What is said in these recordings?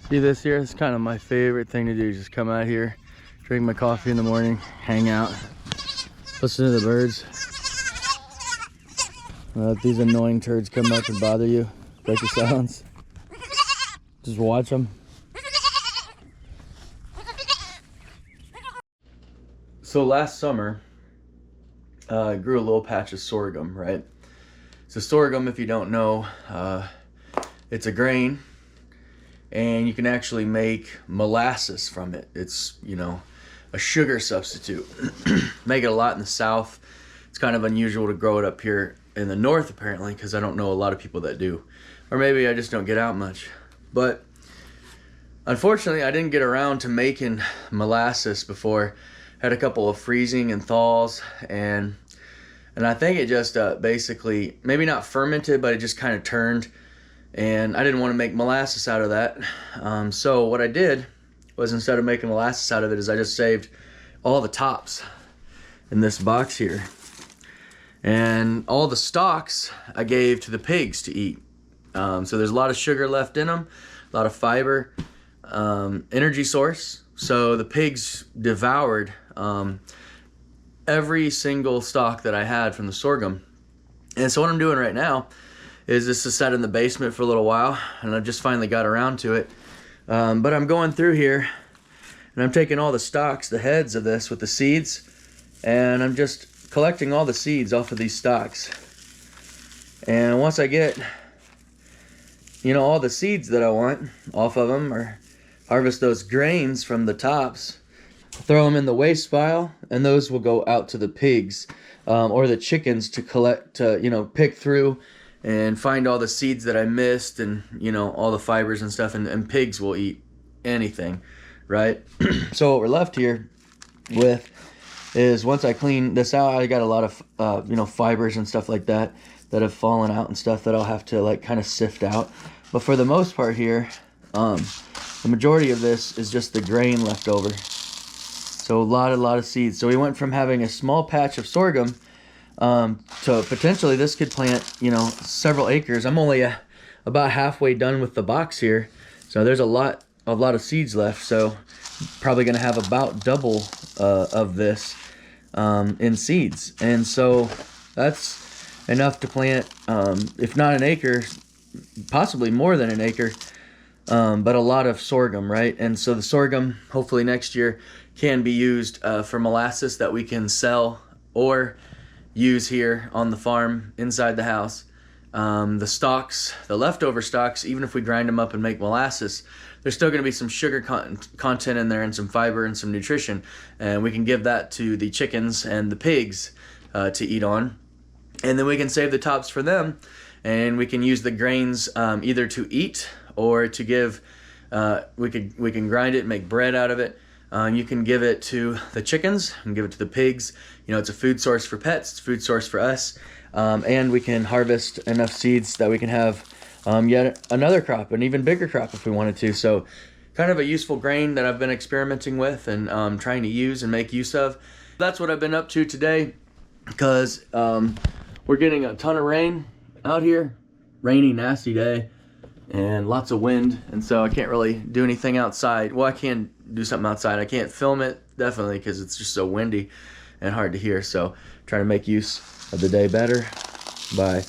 See this here? It's kind of my favorite thing to do. Just come out here, drink my coffee in the morning, hang out, listen to the birds. Let these annoying turds come up and bother you, break the silence. Just watch them. So last summer, I grew a little patch of sorghum, right? So sorghum, if you don't know, it's a grain, and you can actually make molasses from it. It's, you know, a sugar substitute. Make it a lot in the South. It's kind of unusual to grow it up here in the North, apparently, because I don't know a lot of people that do. Or maybe I just don't get out much. But unfortunately, I didn't get around to making molasses before. Had a couple of freezing and thaws, and I think it just basically, maybe not fermented, but it just kind of turned, and I didn't want to make molasses out of that. So what I did was, instead of making molasses out of it, is I just saved all the tops in this box here, and all the stalks I gave to the pigs to eat. So there's a lot of sugar left in them, a lot of fiber, energy source. So the pigs devoured every single stalk that I had from the sorghum. And so what I'm doing right now is, this is set in the basement for a little while, and I just finally got around to it. But I'm going through here, and I'm taking all the stalks, the heads of this with the seeds, and I'm just collecting all the seeds off of these stalks. And once I get, you know, all the seeds that I want off of them, or harvest those grains from the tops, throw them in the waste pile, and those will go out to the pigs or the chickens to collect, you know, pick through and find all the seeds that I missed, and, you know, all the fibers and stuff, and pigs will eat anything, right? So what we're left here with is, once I clean this out, I got a lot of, you know, fibers and stuff like that that have fallen out and stuff that I'll have to, like, kind of sift out. But for the most part here, the majority of this is just the grain left over. So a lot of seeds. So we went from having a small patch of sorghum to potentially this could plant, you know, several acres. I'm only about halfway done with the box here. So there's a lot of seeds left. So probably going to have about double of this in seeds. And so that's enough to plant, if not an acre, possibly more than an acre. But a lot of sorghum, right? And so the sorghum, hopefully next year, can be used for molasses that we can sell or use here on the farm inside the house. The stalks, the leftover stalks, even if we grind them up and make molasses, there's still going to be some sugar content in there, and some fiber and some nutrition, and we can give that to the chickens and the pigs to eat on. And then we can save the tops for them, and we can use the grains either to eat or to give. We can grind it and make bread out of it. You can give it to the chickens and give it to the pigs. You know, it's a food source for pets, it's a food source for us, and we can harvest enough seeds that we can have yet another crop, an even bigger crop if we wanted to. So kind of a useful grain that I've been experimenting with and trying to use and make use of. That's what I've been up to today, because we're getting a ton of rain out here. Rainy, nasty day, and lots of wind, and so I can't really do anything outside. Well, I can do something outside. I can't film it, definitely, because it's just so windy and hard to hear. So trying to make use of the day better by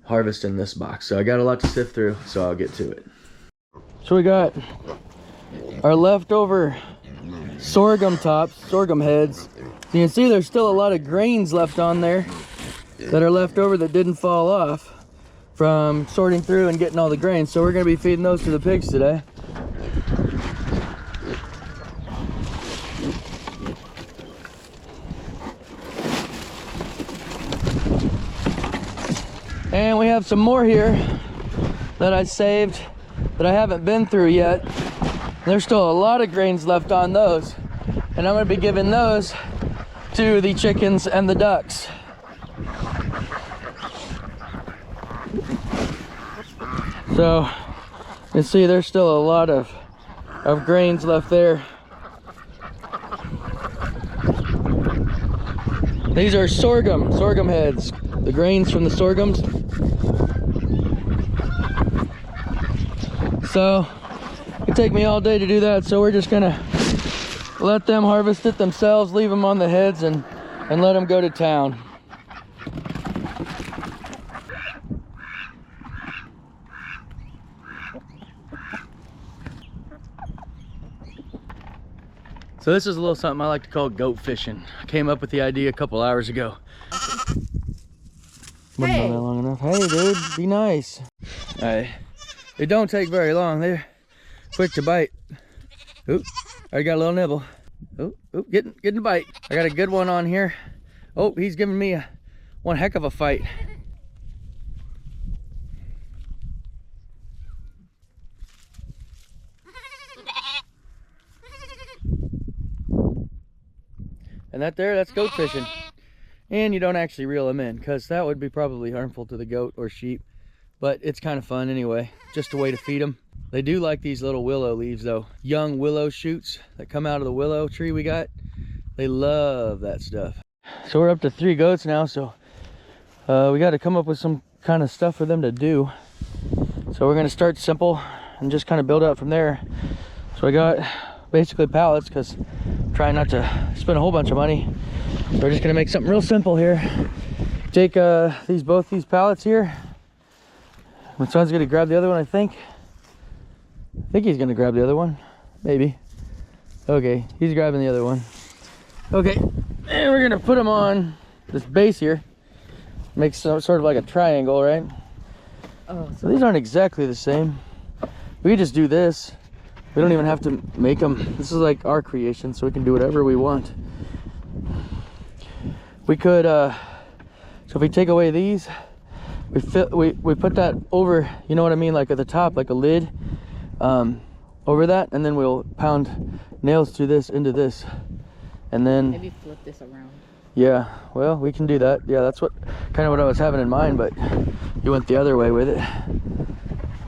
harvesting this box. So I got a lot to sift through, so I'll get to it. So we got our leftover sorghum tops, sorghum heads. You can see there's still a lot of grains left on there that are left over that didn't fall off from sorting through and getting all the grains. So we're going to be feeding those to the pigs today. And we have some more here that I saved that I haven't been through yet. There's still a lot of grains left on those, and I'm going to be giving those to the chickens and the ducks. So you see there's still a lot of grains left there. These are sorghum heads, the grains from the sorghums. So It'd take me all day to do that, so we're just gonna let them harvest it themselves, leave them on the heads, and let them go to town. So this is a little something I like to call goat fishing. I came up with the idea a couple hours ago. Wasn't on there long enough. Hey dude, be nice. Alright. They don't take very long. They're quick to bite. Oop, I got a little nibble. Oop, oop, getting a bite. I got a good one on here. Oh, he's giving me one heck of a fight. And that's goat fishing. And you don't actually reel them in, because that would be probably harmful to the goat or sheep. But it's kind of fun anyway, just a way to feed them. They do like these little willow leaves though. Young willow shoots that come out of the willow tree we got. They love that stuff. So we're up to 3 goats now, so we got to come up with some kind of stuff for them to do. So we're gonna start simple and just kind of build up from there. So I got basically pallets, because I'm trying not to spend a whole bunch of money. So we're just gonna make something real simple here. Take both these pallets here. My son's gonna grab the other one, I think he's gonna grab the other one, maybe. Okay, he's grabbing the other one. Okay, and we're gonna put them on this base here. Makes sort of like a triangle, right? Oh, so these aren't exactly the same. We could just do this. We don't even have to make them. This is like our creation, so we can do whatever we want. We could, so if we take away these, we put that over, you know what I mean, like at the top, like a lid, over that, and then we'll pound nails through this into this, and then maybe flip this around. Yeah, well, we can do that. Yeah, that's kind of what I was having in mind, but you went the other way with it.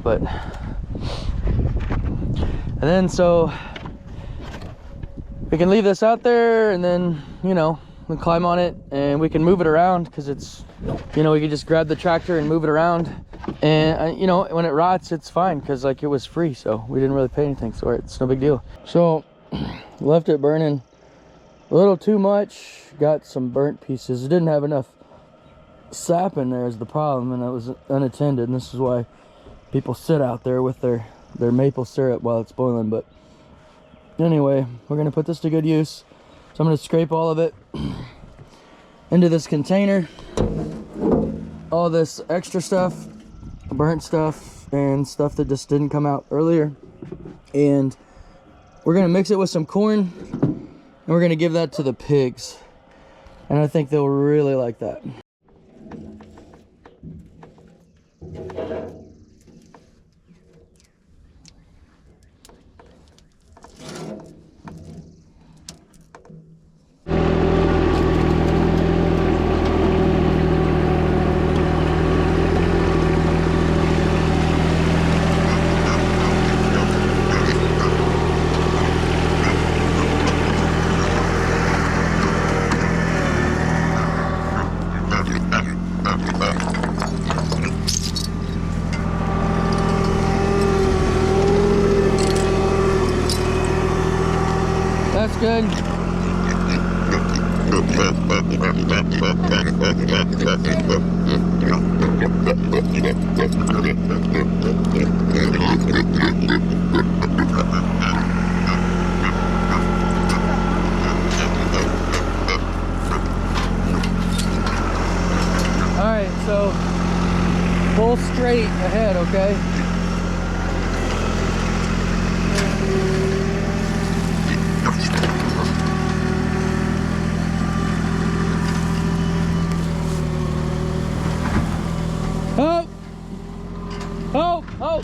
But and then so we can leave this out there, and then, you know, we climb on it and we can move it around, because it's, you know, we can just grab the tractor and move it around, and you know, when it rots, it's fine, because like it was free, so we didn't really pay anything for it. It's no big deal. So left it burning a little too much, got some burnt pieces. It didn't have enough sap in there is the problem, and it was unattended, and this is why people sit out there with their maple syrup while it's boiling. But anyway, we're gonna put this to good use. So I'm gonna scrape all of it into this container, all this extra stuff, burnt stuff, and stuff that just didn't come out earlier, and we're gonna mix it with some corn, and we're gonna give that to the pigs, and I think they'll really like that. That's good. All right, so pull straight ahead, okay? Oh! Oh! Oh!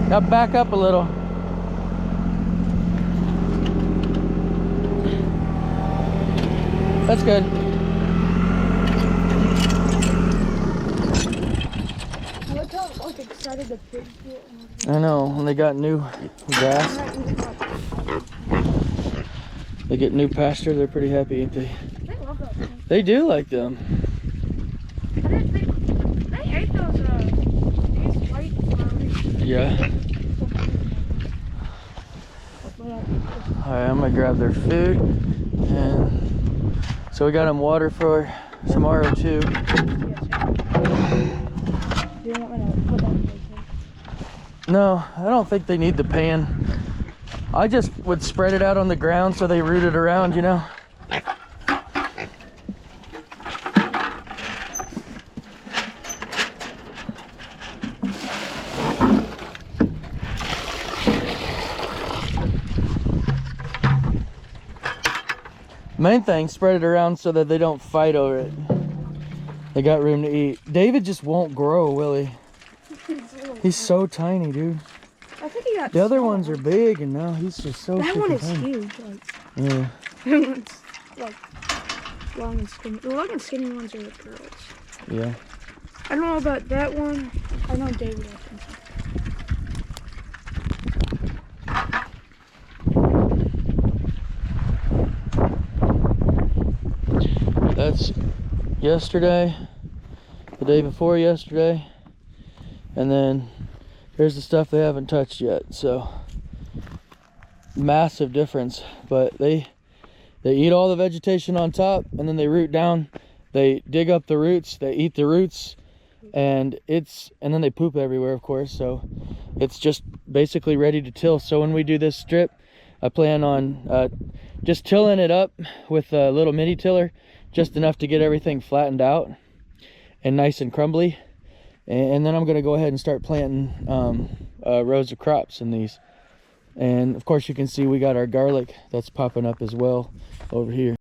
Now back up a little. That's good. like excited the pigs get. I know, when they got new grass, they get new pasture, they're pretty happy, ain't they? They love those things. They do like them. I didn't think they ate these white flowers. Yeah. Alright, I'm gonna grab their food. And so we got them water for tomorrow too. Do you want me to put that in the pan? No, I don't think they need the pan. I just would spread it out on the ground so they root it around, you know? Main thing, spread it around so that they don't fight over it. They got room to eat. David just won't grow, will he? He's so tiny, dude. I think he got The other ones are big, and now he's just so That one is tiny. huge. Like, Yeah. that one's like long and skinny. The long and skinny ones are the girls. Yeah. I don't know about that one. I know David likes them. That's yesterday, the day before yesterday, and then here's the stuff they haven't touched yet. So massive difference, but they eat all the vegetation on top, and then they root down. They dig up the roots, they eat the roots, and then they poop everywhere, of course. So it's just basically ready to till. So when we do this strip, I plan on just tilling it up with a little mini tiller, just enough to get everything flattened out and nice and crumbly. And then I'm going to go ahead and start planting rows of crops in these. And of course you can see we got our garlic that's popping up as well over here.